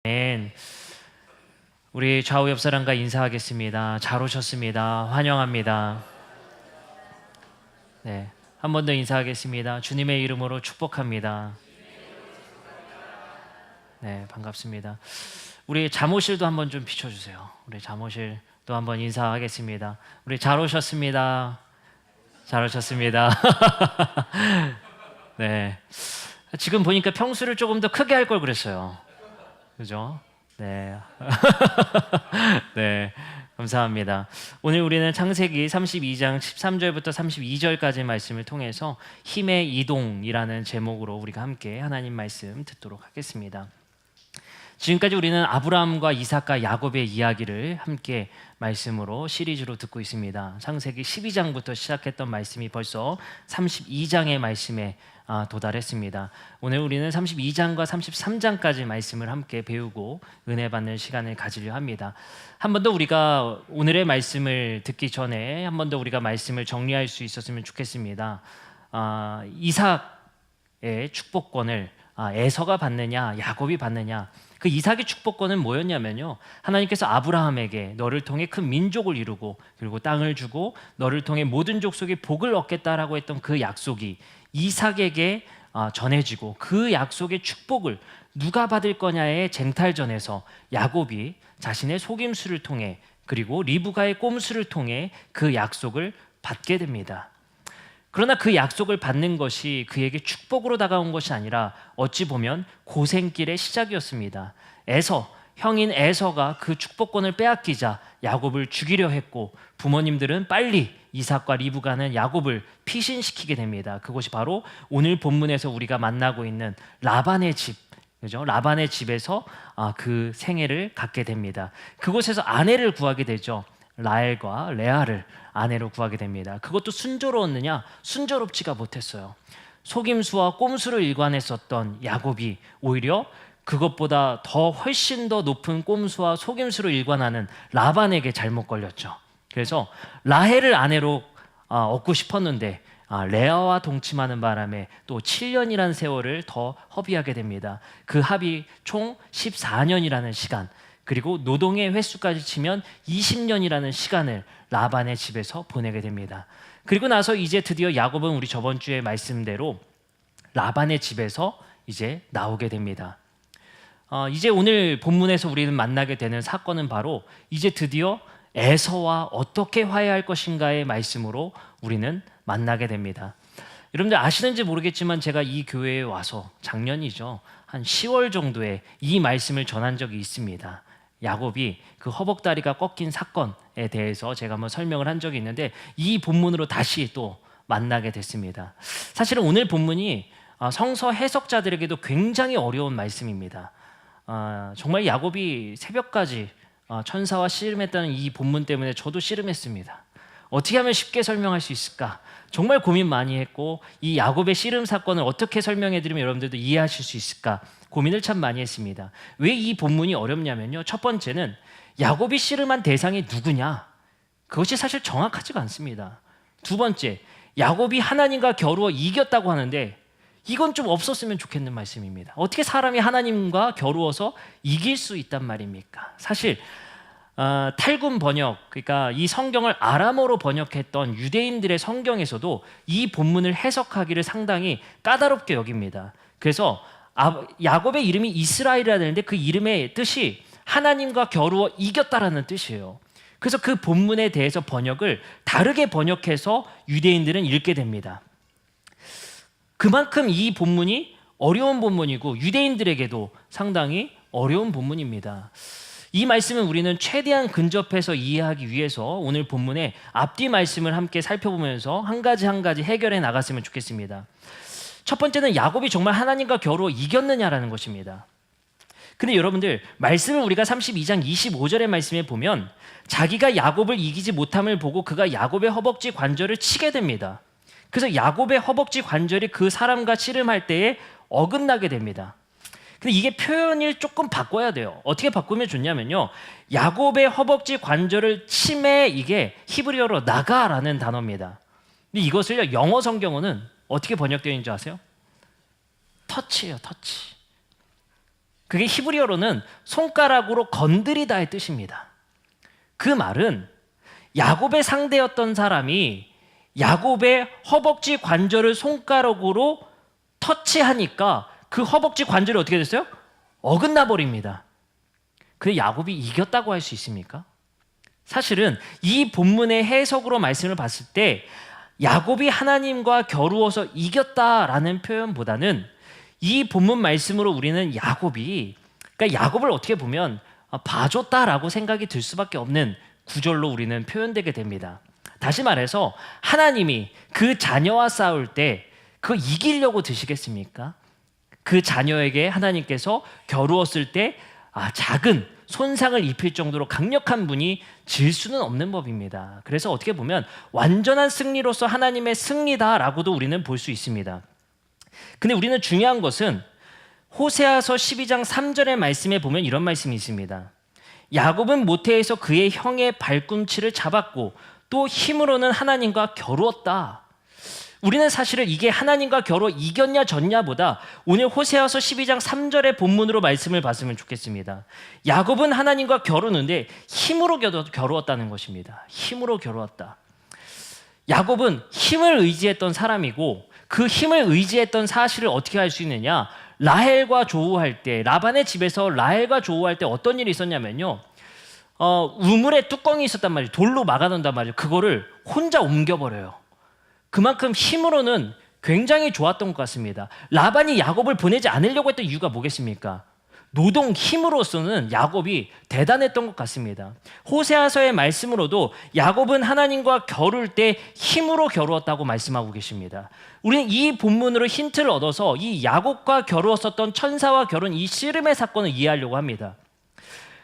아멘. 우리 좌우 옆 사람과 인사하겠습니다. 잘 오셨습니다. 환영합니다. 네, 한 번 더 인사하겠습니다. 주님의 이름으로 축복합니다. 네, 반갑습니다. 우리 잠옷실도 한번 좀 비춰주세요. 우리 잠옷실도 한번 인사하겠습니다. 우리 잘 오셨습니다. 잘 오셨습니다. 네, 지금 보니까 평수를 조금 더 크게 할 걸 그랬어요. 그죠? 네. 네. 감사합니다. 오늘 우리는 창세기 32장 13절부터 32절까지 말씀을 통해서 힘의 이동이라는 제목으로 우리가 함께 하나님 말씀 듣도록 하겠습니다. 지금까지 우리는 아브라함과 이삭과 야곱의 이야기를 함께 말씀으로 시리즈로 듣고 있습니다. 창세기 12장부터 시작했던 말씀이 벌써 32장의 말씀에 도달했습니다. 오늘 우리는 32장과 33장까지 말씀을 함께 배우고 은혜 받는 시간을 가지려 합니다. 한 번 더 우리가 오늘의 말씀을 듣기 전에 한 번 더 우리가 말씀을 정리할 수 있었으면 좋겠습니다. 이삭의 축복권을 에서가 받느냐 야곱이 받느냐, 그 이삭의 축복권은 뭐였냐면요, 하나님께서 아브라함에게 너를 통해 큰 민족을 이루고 그리고 땅을 주고 너를 통해 모든 족속의 복을 얻겠다라고 했던 그 약속이 이삭에게 전해지고, 그 약속의 축복을 누가 받을 거냐의 쟁탈전에서 야곱이 자신의 속임수를 통해 그리고 리브가의 꼼수를 통해 그 약속을 받게 됩니다. 그러나 그 약속을 받는 것이 그에게 축복으로 다가온 것이 아니라 어찌 보면 고생길의 시작이었습니다. 형인 에서가 그 축복권을 빼앗기자 야곱을 죽이려 했고, 부모님들은 빨리 이삭과 리브가는 야곱을 피신시키게 됩니다. 그것이 바로 오늘 본문에서 우리가 만나고 있는 라반의 집, 그죠? 라반의 집에서 그 생애를 갖게 됩니다. 그곳에서 아내를 구하게 되죠. 라헬과 레아를 아내로 구하게 됩니다. 그것도 순조로웠느냐? 순조롭지가 못했어요. 속임수와 꼼수를 일관했었던 야곱이 오히려 그것보다 훨씬 더 높은 꼼수와 속임수를 일관하는 라반에게 잘못 걸렸죠. 그래서 라헬을 아내로 얻고 싶었는데 레아와 동침하는 바람에 또 7년이라는 세월을 더 허비하게 됩니다. 그 합이 총 14년이라는 시간, 그리고 노동의 횟수까지 치면 20년이라는 시간을 라반의 집에서 보내게 됩니다. 그리고 나서 이제 드디어 야곱은 우리 저번 주에 말씀대로 라반의 집에서 이제 나오게 됩니다. 이제 오늘 본문에서 우리는 만나게 되는 사건은 바로 이제 드디어 에서와 어떻게 화해할 것인가의 말씀으로 우리는 만나게 됩니다. 여러분들 아시는지 모르겠지만 제가 이 교회에 와서 작년이죠, 한 10월 정도에 이 말씀을 전한 적이 있습니다. 야곱이 그 허벅다리가 꺾인 사건에 대해서 제가 한번 설명을 한 적이 있는데, 이 본문으로 다시 또 만나게 됐습니다. 사실은 오늘 본문이 성서 해석자들에게도 굉장히 어려운 말씀입니다. 정말 야곱이 새벽까지 천사와 씨름했다는 이 본문 때문에 저도 씨름했습니다. 어떻게 하면 쉽게 설명할 수 있을까? 정말 고민 많이 했고, 이 야곱의 씨름 사건을 어떻게 설명해드리면 여러분들도 이해하실 수 있을까? 고민을 참 많이 했습니다. 왜 이 본문이 어렵냐면요, 첫 번째는 야곱이 씨름한 대상이 누구냐? 그것이 사실 정확하지가 않습니다. 두 번째, 야곱이 하나님과 겨루어 이겼다고 하는데 이건 좀 없었으면 좋겠는 말씀입니다. 어떻게 사람이 하나님과 겨루어서 이길 수 있단 말입니까? 사실 탈군 번역, 그러니까 이 성경을 아람어로 번역했던 유대인들의 성경에서도 이 본문을 해석하기를 상당히 까다롭게 여깁니다. 그래서 야곱의 이름이 이스라엘이라 되는데 그 이름의 뜻이 하나님과 겨루어 이겼다라는 뜻이에요. 그래서 그 본문에 대해서 번역을 다르게 번역해서 유대인들은 읽게 됩니다. 그만큼 이 본문이 어려운 본문이고 유대인들에게도 상당히 어려운 본문입니다. 이 말씀은 우리는 최대한 근접해서 이해하기 위해서 오늘 본문의 앞뒤 말씀을 함께 살펴보면서 한 가지 해결해 나갔으면 좋겠습니다. 첫 번째는 야곱이 정말 하나님과 겨루어 이겼느냐라는 것입니다. 근데 여러분들, 말씀을 우리가 32장 25절의 말씀에 보면 자기가 야곱을 이기지 못함을 보고 그가 야곱의 허벅지 관절을 치게 됩니다. 그래서 야곱의 허벅지 관절이 그 사람과 씨름할 때에 어긋나게 됩니다. 근데 이게 표현을 조금 바꿔야 돼요. 어떻게 바꾸면 좋냐면요, 야곱의 허벅지 관절을 침에 이게 히브리어로 나가라는 단어입니다. 근데 이것을 영어 성경어는 어떻게 번역되어 있는지 아세요? 터치예요, 터치. 그게 히브리어로는 손가락으로 건드리다의 뜻입니다. 그 말은 야곱의 상대였던 사람이 야곱의 허벅지 관절을 손가락으로 터치하니까 그 허벅지 관절이 어떻게 됐어요? 어긋나 버립니다. 근데 야곱이 이겼다고 할 수 있습니까? 사실은 이 본문의 해석으로 말씀을 봤을 때 야곱이 하나님과 겨루어서 이겼다라는 표현보다는 이 본문 말씀으로 우리는 야곱이, 그러니까 야곱을 어떻게 보면 봐줬다라고 생각이 들 수밖에 없는 구절로 우리는 표현되게 됩니다. 다시 말해서 하나님이 그 자녀와 싸울 때 그거 이기려고 드시겠습니까? 그 자녀에게 하나님께서 겨루었을 때 작은 손상을 입힐 정도로 강력한 분이 질 수는 없는 법입니다. 그래서 어떻게 보면 완전한 승리로서 하나님의 승리다라고도 우리는 볼 수 있습니다. 근데 우리는 중요한 것은 호세아서 12장 3절의 말씀에 보면 이런 말씀이 있습니다. 야곱은 모태에서 그의 형의 발꿈치를 잡았고 또 힘으로는 하나님과 겨루었다. 우리는 사실은 이게 하나님과 겨루 이겼냐 졌냐보다 오늘 호세아서 12장 3절의 본문으로 말씀을 봤으면 좋겠습니다. 야곱은 하나님과 겨루는데 힘으로 겨루었다는 것입니다. 힘으로 겨루었다. 야곱은 힘을 의지했던 사람이고 그 힘을 의지했던 사실을 어떻게 알 수 있느냐? 라헬과 조우할 때, 라반의 집에서 라헬과 조우할 때 어떤 일이 있었냐면요, 우물에 뚜껑이 있었단 말이에요. 돌로 막아놓는단 말이에요. 그거를 혼자 옮겨버려요. 그만큼 힘으로는 굉장히 좋았던 것 같습니다. 라반이 야곱을 보내지 않으려고 했던 이유가 뭐겠습니까? 노동 힘으로서는 야곱이 대단했던 것 같습니다. 호세아서의 말씀으로도 야곱은 하나님과 겨룰 때 힘으로 겨루었다고 말씀하고 계십니다. 우리는 이 본문으로 힌트를 얻어서 이 야곱과 겨루었었던 천사와 겨룬 이 씨름의 사건을 이해하려고 합니다.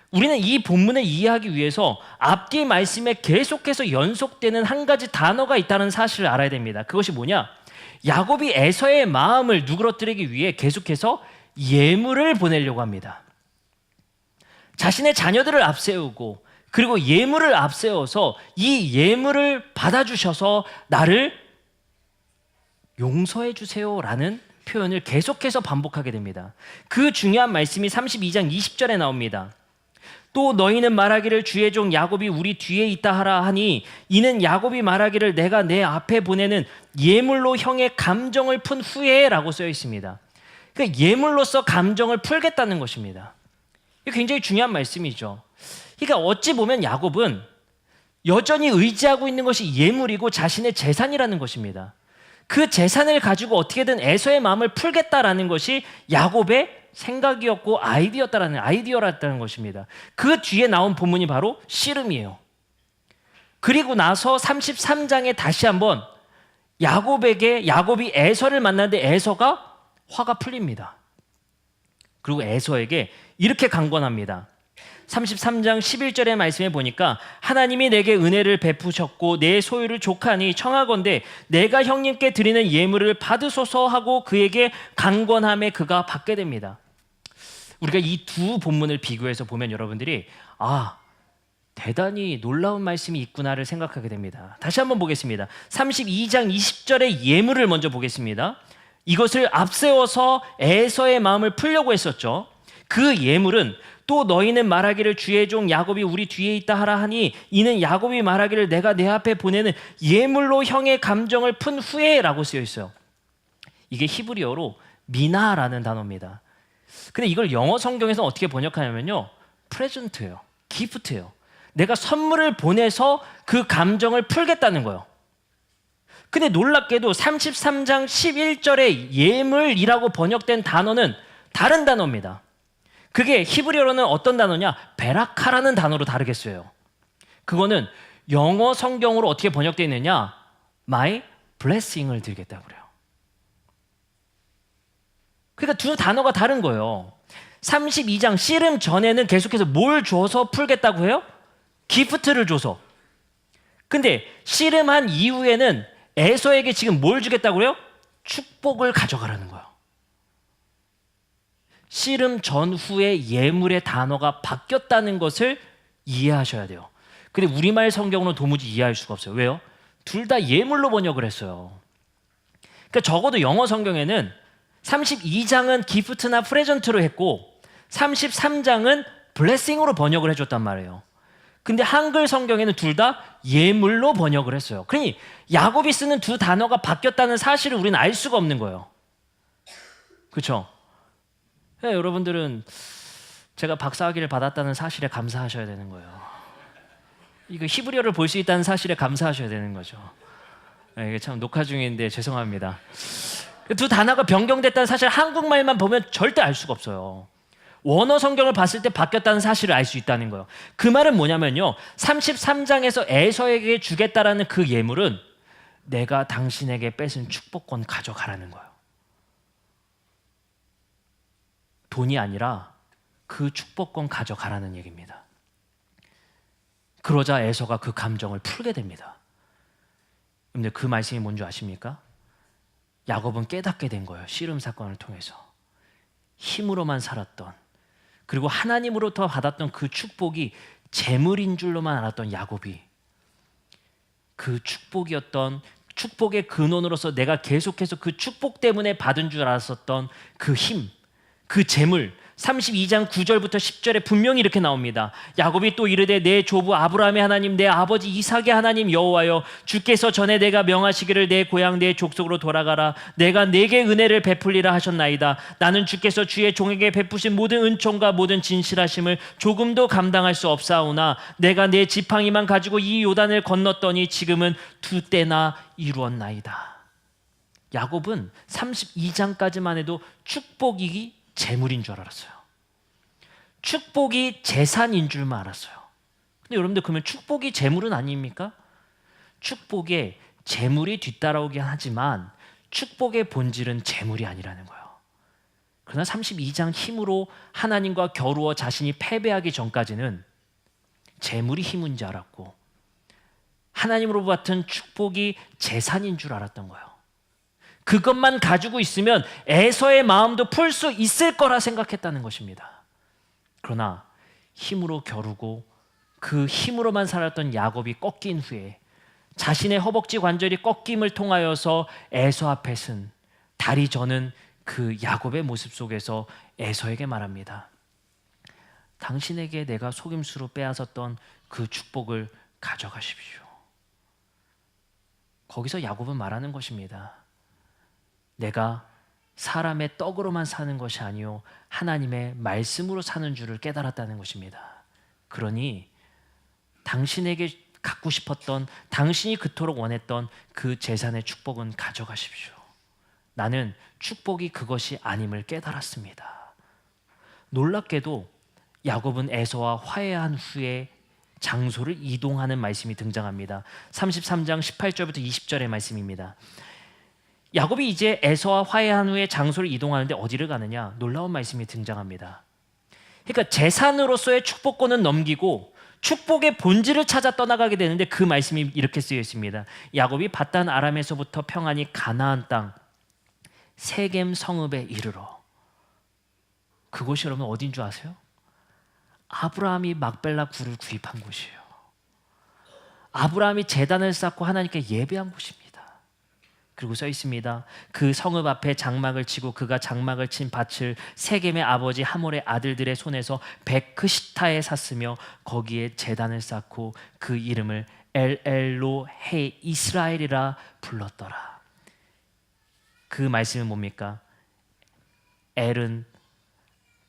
우리는 이 본문을 이해하기 위해서 앞뒤 말씀에 계속해서 연속되는 한 가지 단어가 있다는 사실을 알아야 됩니다. 그것이 뭐냐? 야곱이 에서의 마음을 누그러뜨리기 위해 계속해서 예물을 보내려고 합니다. 자신의 자녀들을 앞세우고 그리고 예물을 앞세워서 이 예물을 받아주셔서 나를 용서해 주세요라는 표현을 계속해서 반복하게 됩니다. 그 중요한 말씀이 32장 20절에 나옵니다. 또 너희는 말하기를 주의 종 야곱이 우리 뒤에 있다 하라 하니 이는 야곱이 말하기를 내가 내 앞에 보내는 예물로 형의 감정을 푼 후에 라고 쓰여 있습니다. 그러니까 예물로서 감정을 풀겠다는 것입니다. 이게 굉장히 중요한 말씀이죠. 그러니까 어찌 보면 야곱은 여전히 의지하고 있는 것이 예물이고 자신의 재산이라는 것입니다. 그 재산을 가지고 어떻게든 에서의 마음을 풀겠다라는 것이 야곱의 생각이었고 아이디어였다는 것입니다. 그 뒤에 나온 본문이 바로 씨름이에요. 그리고 나서 33장에 다시 한번 야곱이 에서를 만났는데 에서가 화가 풀립니다. 그리고 에서에게 이렇게 강권합니다. 33장 11절의 말씀에 보니까 하나님이 내게 은혜를 베푸셨고 내 소유를 족하니 청하건대 내가 형님께 드리는 예물을 받으소서 하고 그에게 강권함에 그가 받게 됩니다. 우리가 이 두 본문을 비교해서 보면 여러분들이 대단히 놀라운 말씀이 있구나를 생각하게 됩니다. 다시 한번 보겠습니다. 32장 20절의 예물을 먼저 보겠습니다. 이것을 앞세워서 에서의 마음을 풀려고 했었죠. 그 예물은 또 너희는 말하기를 주의 종 야곱이 우리 뒤에 있다 하라 하니 이는 야곱이 말하기를 내가 내 앞에 보내는 예물로 형의 감정을 푼 후에 라고 쓰여 있어요. 이게 히브리어로 미나라는 단어입니다. 근데 이걸 영어 성경에서 어떻게 번역하냐면요, 프레젠트예요. 기프트예요. 내가 선물을 보내서 그 감정을 풀겠다는 거예요. 근데 놀랍게도 33장 11절에 예물이라고 번역된 단어는 다른 단어입니다. 그게 히브리어로는 어떤 단어냐? 베라카라는 단어로 다르게 써요. 그거는 영어 성경으로 어떻게 번역되어 있느냐? My blessing을 드리겠다고 그래요. 그러니까 두 단어가 다른 거예요. 32장 씨름 전에는 계속해서 뭘 줘서 풀겠다고 해요? 기프트를 줘서. 근데 씨름한 이후에는 에서에게 지금 뭘 주겠다고 그래요? 축복을 가져가라는 거예요. 씨름 전후에 예물의 단어가 바뀌었다는 것을 이해하셔야 돼요. 근데 우리말 성경으로는 도무지 이해할 수가 없어요. 왜요? 둘 다 예물로 번역을 했어요. 그러니까 적어도 영어 성경에는 32장은 기프트나 프레젠트로 했고 33장은 블레싱으로 번역을 해줬단 말이에요. 근데 한글 성경에는 둘 다 예물로 번역을 했어요. 그러니 야곱이 쓰는 두 단어가 바뀌었다는 사실을 우리는 알 수가 없는 거예요. 그렇죠? 네, 여러분들은 제가 박사학위를 받았다는 사실에 감사하셔야 되는 거예요. 이거 히브리어를 볼 수 있다는 사실에 감사하셔야 되는 거죠. 네, 이게 참 녹화 중인데 죄송합니다. 두 단어가 변경됐다는 사실 한국말만 보면 절대 알 수가 없어요. 원어 성경을 봤을 때 바뀌었다는 사실을 알 수 있다는 거예요. 그 말은 뭐냐면요, 33장에서 에서에게 주겠다라는 그 예물은 내가 당신에게 뺏은 축복권 가져가라는 거예요. 돈이 아니라 그 축복권 가져가라는 얘기입니다. 그러자 에서가 그 감정을 풀게 됩니다. 근데 그 말씀이 뭔지 아십니까? 야곱은 깨닫게 된 거예요. 씨름 사건을 통해서. 힘으로만 살았던, 그리고 하나님으로부터 받았던 그 축복이 재물인 줄로만 알았던 야곱이 그 축복이었던, 축복의 근원으로서 내가 계속해서 그 축복 때문에 받은 줄 알았었던 그 힘, 그 재물, 32장 9절부터 10절에 분명히 이렇게 나옵니다. 야곱이 또 이르되 내 조부 아브라함의 하나님, 내 아버지 이삭의 하나님 여호와여, 주께서 전에 내가 명하시기를 내 고향 내 족속으로 돌아가라, 내가 내게 은혜를 베풀리라 하셨나이다. 나는 주께서 주의 종에게 베푸신 모든 은총과 모든 진실하심을 조금도 감당할 수 없사오나 내가 내 지팡이만 가지고 이 요단을 건넜더니 지금은 두 때나 이루었나이다. 야곱은 32장까지만 해도 축복이 재물인 줄 알았어요. 축복이 재산인 줄만 알았어요. 근데 여러분들, 그러면 축복이 재물은 아닙니까? 축복에 재물이 뒤따라오긴 하지만 축복의 본질은 재물이 아니라는 거예요. 그러나 32장 힘으로 하나님과 겨루어 자신이 패배하기 전까지는 재물이 힘인 줄 알았고 하나님으로 받은 축복이 재산인 줄 알았던 거예요. 그것만 가지고 있으면 에서의 마음도 풀 수 있을 거라 생각했다는 것입니다. 그러나 힘으로 겨루고 그 힘으로만 살았던 야곱이 꺾인 후에 자신의 허벅지 관절이 꺾임을 통하여서 에서 앞에 쓴 다리 저는 그 야곱의 모습 속에서 에서에게 말합니다. 당신에게 내가 속임수로 빼앗았던 그 축복을 가져가십시오. 거기서 야곱은 말하는 것입니다. 내가 사람의 떡으로만 사는 것이 아니요 하나님의 말씀으로 사는 줄을 깨달았다는 것입니다. 그러니 당신에게 갖고 싶었던, 당신이 그토록 원했던 그 재산의 축복은 가져가십시오. 나는 축복이 그것이 아님을 깨달았습니다. 놀랍게도 야곱은 에서와 화해한 후에 장소를 이동하는 말씀이 등장합니다. 33장 18절부터 20절의 말씀입니다. 야곱이 이제 에서와 화해한 후에 장소를 이동하는데 어디를 가느냐? 놀라운 말씀이 등장합니다. 그러니까 재산으로서의 축복권은 넘기고 축복의 본질을 찾아 떠나가게 되는데 그 말씀이 이렇게 쓰여 있습니다. 야곱이 밧단 아람에서부터 평안히 가나안 땅 세겜 성읍에 이르러. 그곳이 여러분 어딘 줄 아세요? 아브라함이 막벨라 굴을 구입한 곳이에요. 아브라함이 제단을 쌓고 하나님께 예배한 곳입니다. 그리고 써 있습니다. 그 성읍 앞에 장막을 치고 그가 장막을 친 밭을 세겜의 아버지 하몰의 아들들의 손에서 베크시타에 샀으며 거기에 제단을 쌓고 그 이름을 엘엘로 헤 이스라엘이라 불렀더라. 그 말씀은 뭡니까? 엘은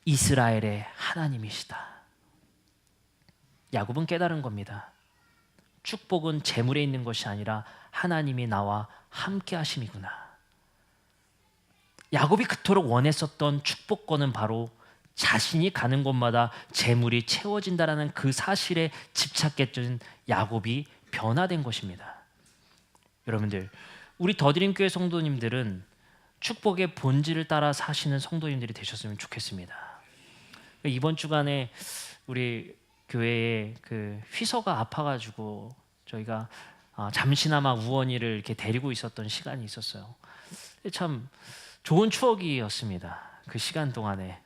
이스라엘의 하나님이시다. 야곱은 깨달은 겁니다. 축복은 재물에 있는 것이 아니라 하나님이 나와 함께 하심이구나. 야곱이 그토록 원했었던 축복권은 바로 자신이 가는 곳마다 재물이 채워진다라는 그 사실에 집착했던 야곱이 변화된 것입니다. 여러분들, 우리 더드림교회 성도님들은 축복의 본질을 따라 사시는 성도님들이 되셨으면 좋겠습니다. 이번 주간에 우리 교회에 그 휘서가 아파가지고 저희가 잠시나마 우원이를 이렇게 데리고 있었던 시간이 있었어요. 참 좋은 추억이었습니다. 그 시간 동안에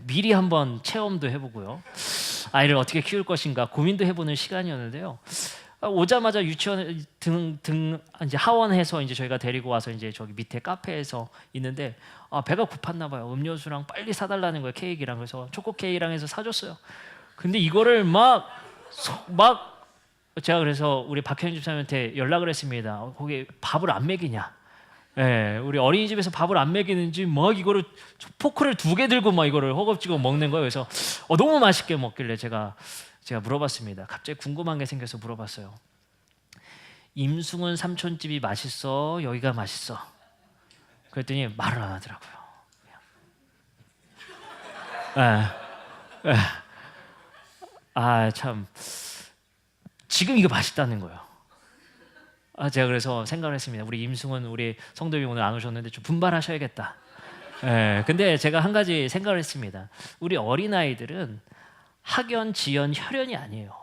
미리 한번 체험도 해보고요, 아이를 어떻게 키울 것인가 고민도 해보는 시간이었는데요. 오자마자 유치원 등 이제 하원해서 이제 저희가 데리고 와서 이제 저기 밑에 카페에서 있는데 배가 고팠나 봐요. 음료수랑 빨리 사달라는 거예요. 케이크랑. 그래서 초코 케이크랑 해서 사줬어요. 근데 이거를 막 제가 그래서 우리 박현진 집사님한테 연락을 했습니다. 거기 밥을 안 먹이냐? 예, 우리 어린이집에서 밥을 안 먹이는지 막 이거를 포크를 2개 들고 막 이거를 허겁지겁 먹는 거예요. 그래서 너무 맛있게 먹길래 제가 물어봤습니다. 갑자기 궁금한 게 생겨서 물어봤어요. 임승훈 삼촌집이 맛있어? 여기가 맛있어? 그랬더니 말을 안 하더라고요. 참 지금 이거 맛있다는 거예요. 제가 그래서 생각을 했습니다. 우리 임승훈 우리 성도님이 오늘 안 오셨는데 좀 분발하셔야겠다. 근데 제가 한 가지 생각을 했습니다. 우리 어린아이들은 학연, 지연, 혈연이 아니에요.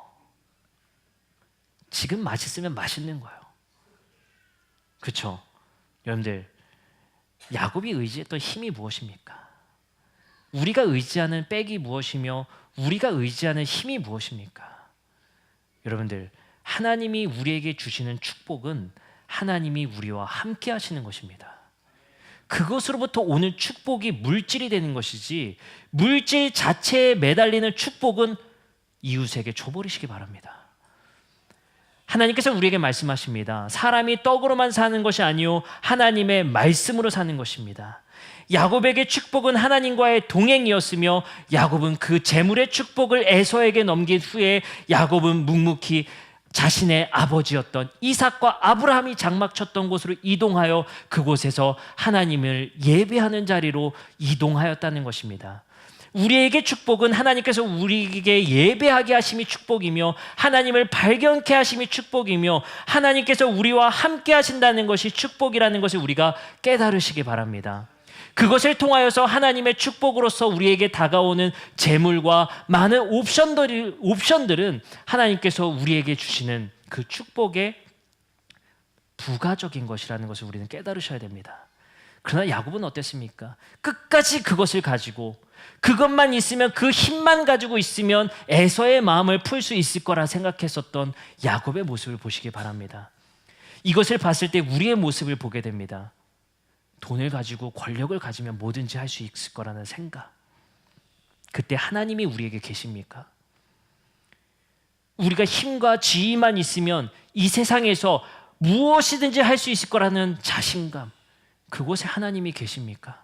지금 맛있으면 맛있는 거예요. 그렇죠? 여러분들, 야곱이 의지했던 힘이 무엇입니까? 우리가 의지하는 백이 무엇이며 우리가 의지하는 힘이 무엇입니까? 여러분들, 하나님이 우리에게 주시는 축복은 하나님이 우리와 함께 하시는 것입니다. 그것으로부터 오는 축복이 물질이 되는 것이지 물질 자체에 매달리는 축복은 이웃에게 줘버리시기 바랍니다. 하나님께서 우리에게 말씀하십니다. 사람이 떡으로만 사는 것이 아니요 하나님의 말씀으로 사는 것입니다. 야곱에게 축복은 하나님과의 동행이었으며 야곱은 그 재물의 축복을 에서에게 넘긴 후에 야곱은 묵묵히 자신의 아버지였던 이삭과 아브라함이 장막쳤던 곳으로 이동하여 그곳에서 하나님을 예배하는 자리로 이동하였다는 것입니다. 우리에게 축복은 하나님께서 우리에게 예배하게 하심이 축복이며 하나님을 발견케 하심이 축복이며 하나님께서 우리와 함께 하신다는 것이 축복이라는 것을 우리가 깨달으시기 바랍니다. 그것을 통하여서 하나님의 축복으로서 우리에게 다가오는 재물과 많은 옵션들은 하나님께서 우리에게 주시는 그 축복의 부가적인 것이라는 것을 우리는 깨달으셔야 됩니다. 그러나 야곱은 어땠습니까? 끝까지 그것을 가지고 그것만 있으면 그 힘만 가지고 있으면 에서의 마음을 풀 수 있을 거라 생각했었던 야곱의 모습을 보시기 바랍니다. 이것을 봤을 때 우리의 모습을 보게 됩니다. 돈을 가지고 권력을 가지면 뭐든지 할 수 있을 거라는 생각. 그때 하나님이 우리에게 계십니까? 우리가 힘과 지위만 있으면 이 세상에서 무엇이든지 할 수 있을 거라는 자신감. 그곳에 하나님이 계십니까?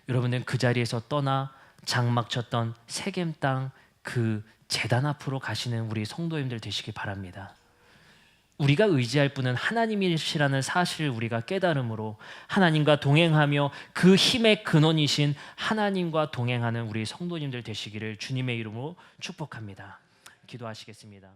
여러분은 그 자리에서 떠나 장막 쳤던 세겜 땅 그 제단 앞으로 가시는 우리 성도님들 되시기 바랍니다. 우리가 의지할 분은 하나님이시라는 사실을 우리가 깨달음으로 하나님과 동행하며 그 힘의 근원이신 하나님과 동행하는 우리 성도님들 되시기를 주님의 이름으로 축복합니다. 기도하시겠습니다.